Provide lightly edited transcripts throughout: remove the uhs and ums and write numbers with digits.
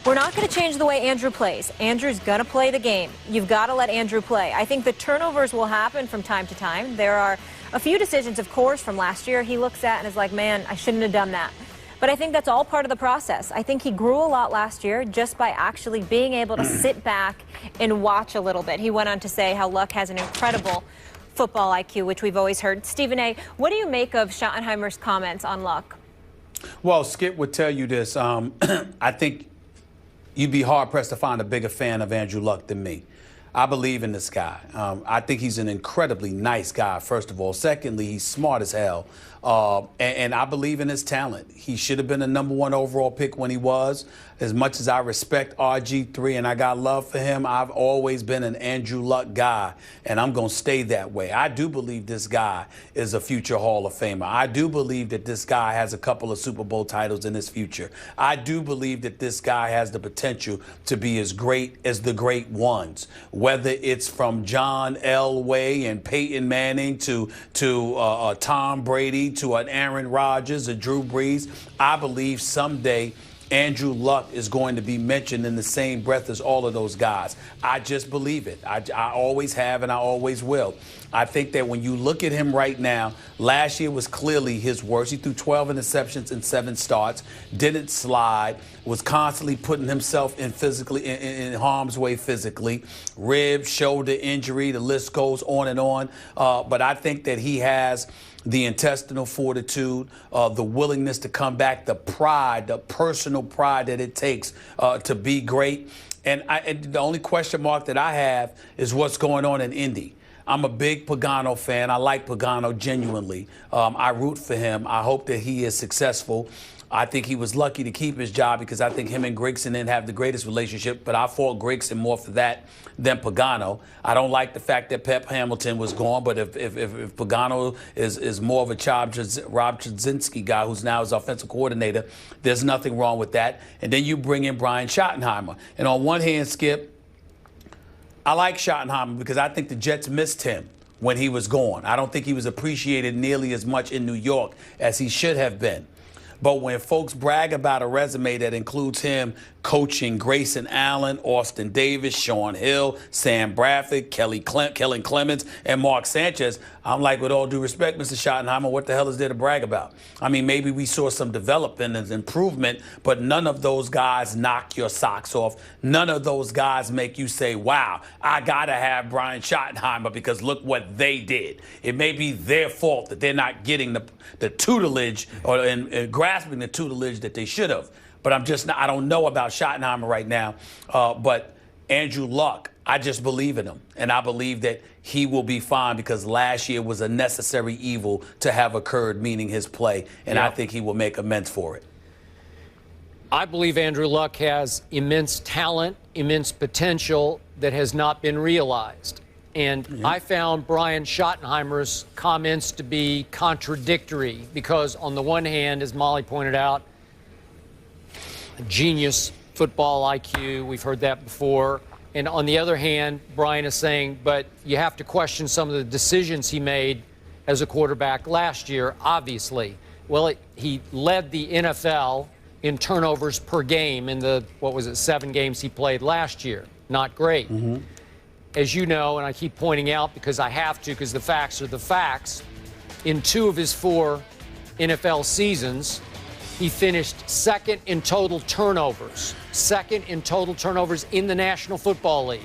we're not going to change the way Andrew plays. Andrew's going to play the game. You've got to let Andrew play. I think the turnovers will happen from time to time. There are a few decisions, of course, from last year he looks at and is like, man, I shouldn't have done that. But I think that's all part of the process. I think he grew a lot last year just by actually being able to sit back and watch a little bit. He went on to say how Luck has an incredible football IQ, which we've always heard. Stephen A., what do you make of Schottenheimer's comments on Luck? Well, Skip would tell you this. I think you'd be hard-pressed to find a bigger fan of Andrew Luck than me. I believe in this guy. I think he's an incredibly nice guy, first of all. Secondly, he's smart as hell. And I believe in his talent. He should have been a #1 overall pick when he was. As much as I respect RG3 and I got love for him, I've always been an Andrew Luck guy, and I'm going to stay that way. I do believe this guy is a future Hall of Famer. I do believe that this guy has a couple of Super Bowl titles in his future. I do believe that this guy has the potential to be as great as the great ones, whether it's from John Elway and Peyton Manning to Tom Brady to an Aaron Rodgers, a Drew Brees. I believe someday Andrew Luck is going to be mentioned in the same breath as all of those guys. I just believe it. I always have and I always will. I think that when you look at him right now, last year was clearly his worst. He threw 12 interceptions in 7 starts, didn't slide, was constantly putting himself in harm's way physically, rib, shoulder injury, the list goes on and on. But I think that he has the intestinal fortitude, the willingness to come back, the pride, the personal pride that it takes to be great. And the only question mark that I have is what's going on in Indy. I'm a big Pagano fan. I like Pagano genuinely. I root for him. I hope that he is successful. I think he was lucky to keep his job because I think him and Grigson didn't have the greatest relationship, but I fought Grigson more for that than Pagano. I don't like the fact that Pep Hamilton was gone, but if Pagano is more of a Rob Chudzinski guy who's now his offensive coordinator, there's nothing wrong with that. And then you bring in Brian Schottenheimer. And on one hand, Skip, I like Schottenheimer because I think the Jets missed him when he was gone. I don't think he was appreciated nearly as much in New York as he should have been. But when folks brag about a resume that includes him coaching Grayson Allen, Austin Davis, Sean Hill, Sam Bradford, Kellen Clemens, and Mark Sanchez, I'm like, with all due respect, Mr. Schottenheimer, what the hell is there to brag about? I mean, maybe we saw some development and improvement, but none of those guys knock your socks off. None of those guys make you say, wow, I got to have Brian Schottenheimer because look what they did. It may be their fault that they're not getting the tutelage or and grasping the tutelage that they should have. But I don't know about Schottenheimer right now. But Andrew Luck, I just believe in him. And I believe that he will be fine because last year was a necessary evil to have occurred, meaning his play. And I think he will make amends for it. I believe Andrew Luck has immense talent, immense potential that has not been realized. And I found Brian Schottenheimer's comments to be contradictory because on the one hand, as Molly pointed out, a genius football IQ. We've heard that before. And on the other hand, Brian is saying, but you have to question some of the decisions he made as a quarterback last year, obviously. Well, he led the NFL in turnovers per game in the, 7 games he played last year. Not great. As you know, and I keep pointing out because I have to, because the facts are the facts, in 2 of his 4 NFL seasons, he finished second in total turnovers in the National Football League.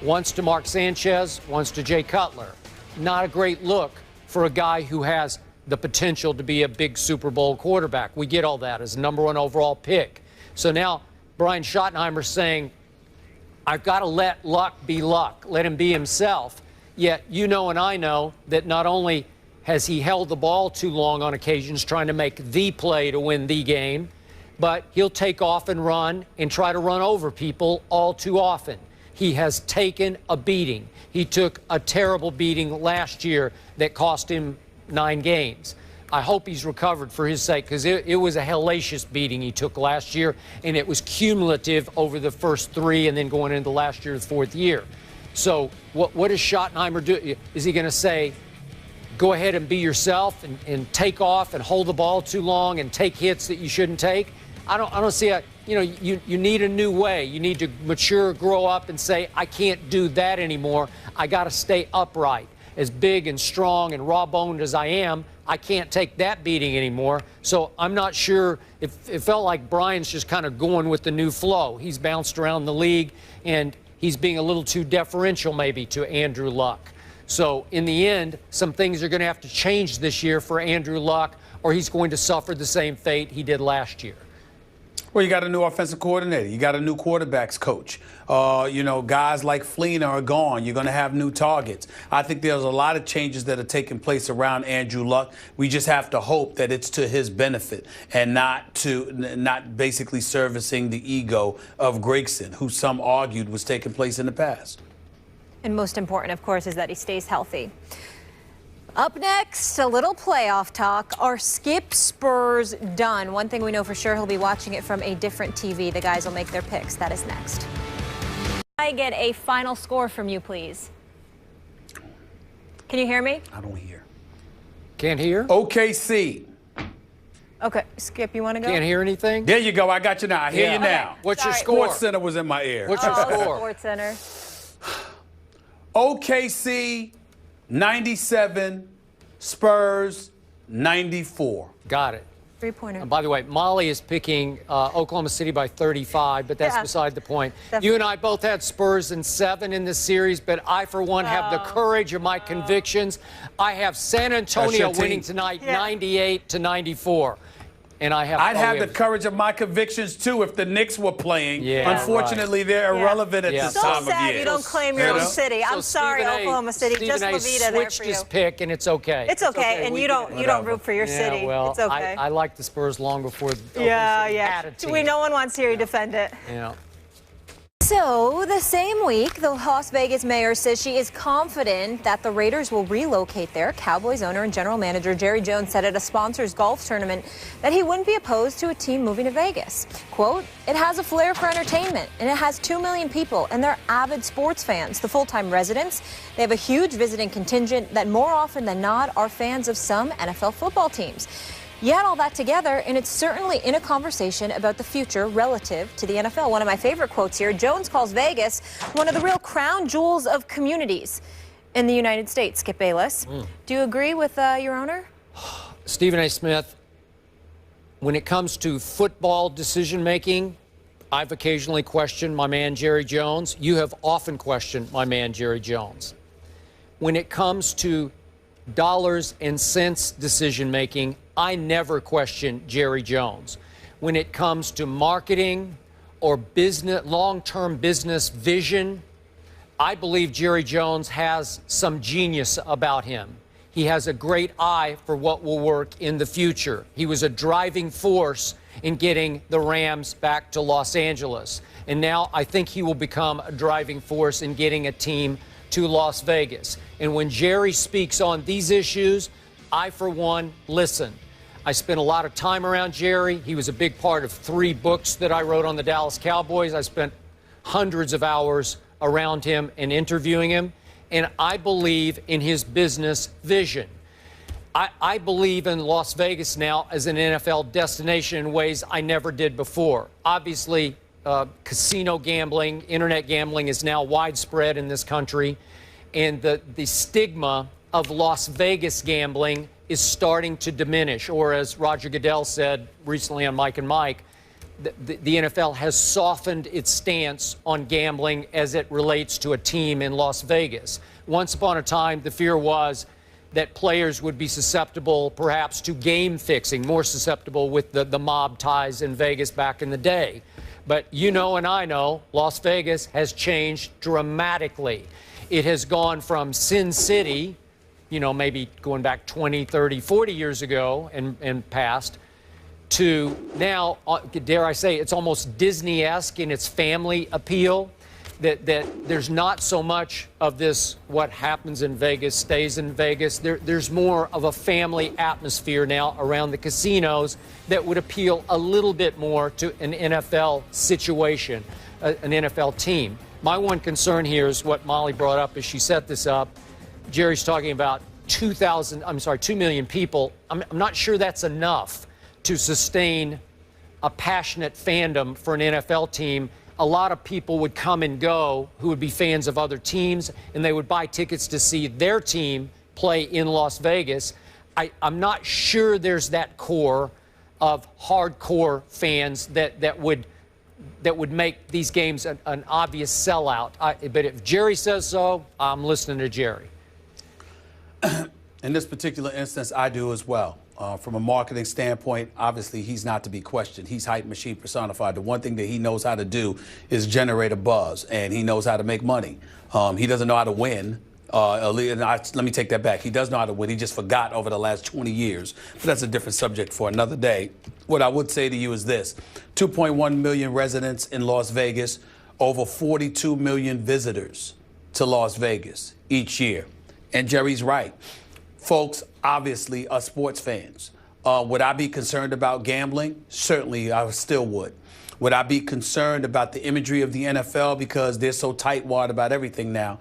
Once to Mark Sanchez, once to Jay Cutler. Not a great look for a guy who has the potential to be a big Super Bowl quarterback. We get all that as a #1 overall pick. So now Brian Schottenheimer's saying, I've got to let Luck be Luck, let him be himself. Yet you know and I know that not only has he held the ball too long on occasions trying to make the play to win the game, but he'll take off and run and try to run over people all too often. He has taken a beating. He took a terrible beating last year that cost him 9 games. I hope he's recovered for his sake because it was a hellacious beating he took last year, and it was cumulative over the first 3 and then going into last year's 4th year. So what does Schottenheimer do? Is he going to say, go ahead and be yourself and take off and hold the ball too long and take hits that you shouldn't take? I don't see you need a new way. You need to mature, grow up, and say, I can't do that anymore. I got to stay upright. As big and strong and raw-boned as I am, I can't take that beating anymore. So I'm not sure. It felt like Brian's just kind of going with the new flow. He's bounced around the league, and he's being a little too deferential maybe to Andrew Luck. So in the end, some things are going to have to change this year for Andrew Luck, or he's going to suffer the same fate he did last year. Well, you got a new offensive coordinator. You got a new quarterbacks coach. Guys like Fleener are gone. You're going to have new targets. I think there's a lot of changes that are taking place around Andrew Luck. We just have to hope that it's to his benefit and not basically servicing the ego of Gregson, who some argued was taking place in the past. And most important, of course, is that he stays healthy. Up next, a little playoff talk. Are Skip Spurs done? One thing we know for sure, he'll be watching it from a different TV. The guys will make their picks. That is next. I get a final score from you, please. Can you hear me? I don't hear. Can't hear? OKC. Okay, Skip, you want to go? Can't hear anything? There you go. I got you now. I hear you now. Okay. What's your Sorry. score? Sports Center was in my ear. What's your score? Sports Center. OKC 97, Spurs 94. Got it. Three-pointer. By the way, Molly is picking Oklahoma City by 35, but that's beside the point. Definitely. You and I both had Spurs in 7 in this series, but I, for one, have the courage of my convictions. I have San Antonio winning tonight 98-94. And I'd have the courage of my convictions, too, if the Knicks were playing. Yeah, Unfortunately, they're irrelevant at this So time of year. sad you don't claim your own city. I'm sorry, Oklahoma City. Stephen Just A. Levita there switched for you. his pick, and it's okay. It's okay, and you don't root for your city. Yeah, well, it's okay. I liked the Spurs long before yeah. had a team. No one wants to hear you defend it. Yeah. So, the same week, the Las Vegas mayor says she is confident that the Raiders will relocate there. Cowboys owner and general manager Jerry Jones said at a sponsors golf tournament that he wouldn't be opposed to a team moving to Vegas. Quote, it has a flair for entertainment, and it has 2 million people, and they're avid sports fans. The full-time residents, they have a huge visiting contingent that more often than not are fans of some NFL football teams. You add all that together, and it's certainly in a conversation about the future relative to the NFL. One of my favorite quotes here, Jones calls Vegas one of the real crown jewels of communities in the United States. Skip Bayless, do you agree with your owner? Stephen A. Smith, when it comes to football decision-making, I've occasionally questioned my man Jerry Jones. You have often questioned my man Jerry Jones. When it comes to dollars and cents decision-making, I never question Jerry Jones. When it comes to marketing or business, long-term business vision, I believe Jerry Jones has some genius about him. He has a great eye for what will work in the future. He was a driving force in getting the Rams back to Los Angeles. And now I think he will become a driving force in getting a team to Las Vegas. And when Jerry speaks on these issues, I, for one, listen. I spent a lot of time around Jerry. He was a big part of 3 books that I wrote on the Dallas Cowboys. I spent hundreds of hours around him and interviewing him. And I believe in his business vision. I believe in Las Vegas now as an NFL destination in ways I never did before. Obviously, casino gambling, internet gambling is now widespread in this country. And the stigma of Las Vegas gambling is starting to diminish. Or as Roger Goodell said recently on Mike and Mike, the NFL has softened its stance on gambling as it relates to a team in Las Vegas. Once upon a time, the fear was that players would be susceptible perhaps to game fixing, more susceptible with the mob ties in Vegas back in the day. But you know and I know Las Vegas has changed dramatically. It has gone from Sin City, maybe going back 20, 30, 40 years ago and past, to now, dare I say, it's almost Disney-esque in its family appeal, that there's not so much of this what happens in Vegas stays in Vegas. There's more of a family atmosphere now around the casinos that would appeal a little bit more to an NFL situation, an NFL team. My one concern here is what Molly brought up as she set this up. Jerry's talking about 2 million people. I'm not sure that's enough to sustain a passionate fandom for an NFL team, a lot of people would come and go who would be fans of other teams, and they would buy tickets to see their team play in Las Vegas. I'm not sure there's that core of hardcore fans that would make these games an obvious sellout. But if Jerry says so, I'm listening to Jerry. In this particular instance, I do as well. From a marketing standpoint, obviously, he's not to be questioned. He's hype machine personified. The one thing that he knows how to do is generate a buzz, and he knows how to make money. He doesn't know how to win. Let me take that back. He does know how to win. He just forgot over the last 20 years. But that's a different subject for another day. What I would say to you is this. 2.1 million residents in Las Vegas, over 42 million visitors to Las Vegas each year. And Jerry's right. Folks obviously are sports fans. Would I be concerned about gambling? Certainly, I still would. Would I be concerned about the imagery of the NFL because they're so tightwad about everything now,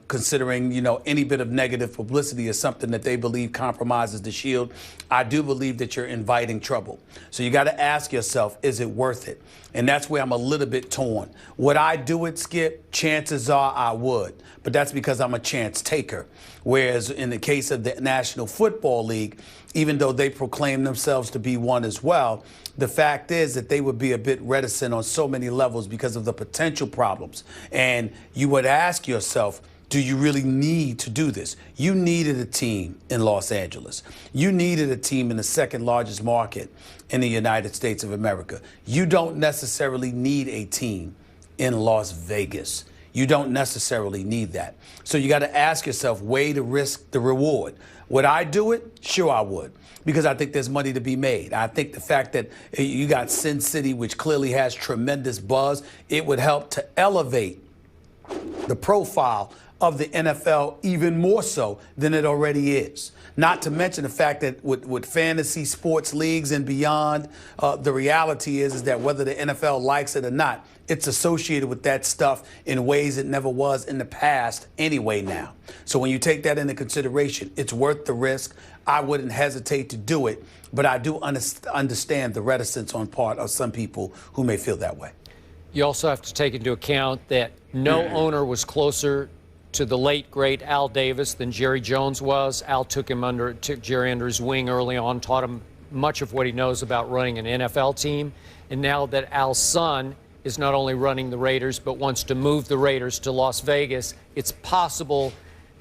considering, any bit of negative publicity is something that they believe compromises the shield? I do believe that you're inviting trouble. So you got to ask yourself, is it worth it? And that's where I'm a little bit torn. Would I do it, Skip? Chances are I would. But that's because I'm a chance taker. Whereas in the case of the National Football League, even though they proclaim themselves to be one as well, the fact is that they would be a bit reticent on so many levels because of the potential problems. And you would ask yourself, do you really need to do this? You needed a team in Los Angeles. You needed a team in the second largest market in the United States of America. You don't necessarily need a team in Las Vegas. You don't necessarily need that. So you got to ask yourself, weigh the risk, the reward. Would I do it? Sure, I would, because I think there's money to be made. I think the fact that you got Sin City, which clearly has tremendous buzz, it would help to elevate the profile of the NFL even more so than it already is. Not to mention the fact that with fantasy sports leagues and beyond, the reality is that whether the NFL likes it or not, it's associated with that stuff in ways it never was in the past anyway now. So when you take that into consideration, it's worth the risk. I wouldn't hesitate to do it, but I do understand the reticence on part of some people who may feel that way. You also have to take into account that no owner was closer to the late, great Al Davis than Jerry Jones was. Al took Jerry under his wing early on, taught him much of what he knows about running an NFL team. And now that Al's son is not only running the Raiders, but wants to move the Raiders to Las Vegas, it's possible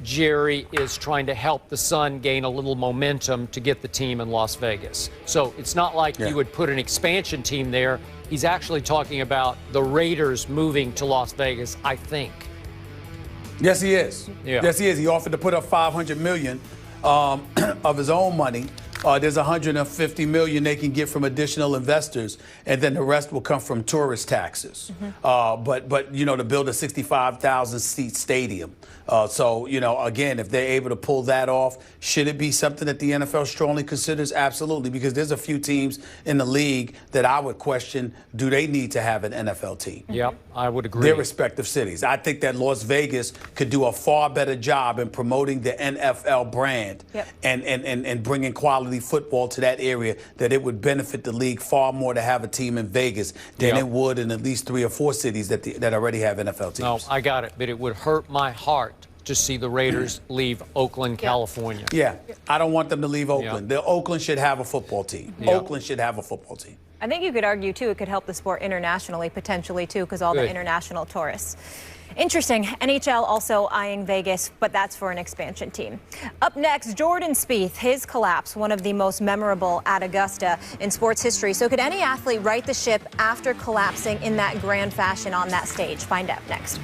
Jerry is trying to help the son gain a little momentum to get the team in Las Vegas. So it's not like you would put an expansion team there. He's actually talking about the Raiders moving to Las Vegas, I think. Yes, he is. Yeah. Yes, he is. He offered to put up $500 million of his own money. There's $150 million they can get from additional investors, and then the rest will come from tourist taxes. But to build a 65,000-seat stadium. So again, if they're able to pull that off, should it be something that the NFL strongly considers? Absolutely, because there's a few teams in the league that I would question, do they need to have an NFL team? Yep, I would agree. Their respective cities. I think that Las Vegas could do a far better job in promoting the NFL brand and bringing quality football to that area, that it would benefit the league far more to have a team in Vegas than it would in at least 3 or 4 cities that already have NFL teams. No, I got it, but it would hurt my heart to see the Raiders leave Oakland, California. Yeah, I don't want them to leave Oakland. Oakland should have a football team. Oakland should have a football team. I think you could argue, too, it could help the sport internationally, potentially, too, because all the international tourists. Interesting. NHL also eyeing Vegas, but that's for an expansion team. Up next, Jordan Spieth, his collapse, one of the most memorable at Augusta in sports history. So could any athlete right the ship after collapsing in that grand fashion on that stage? Find out next.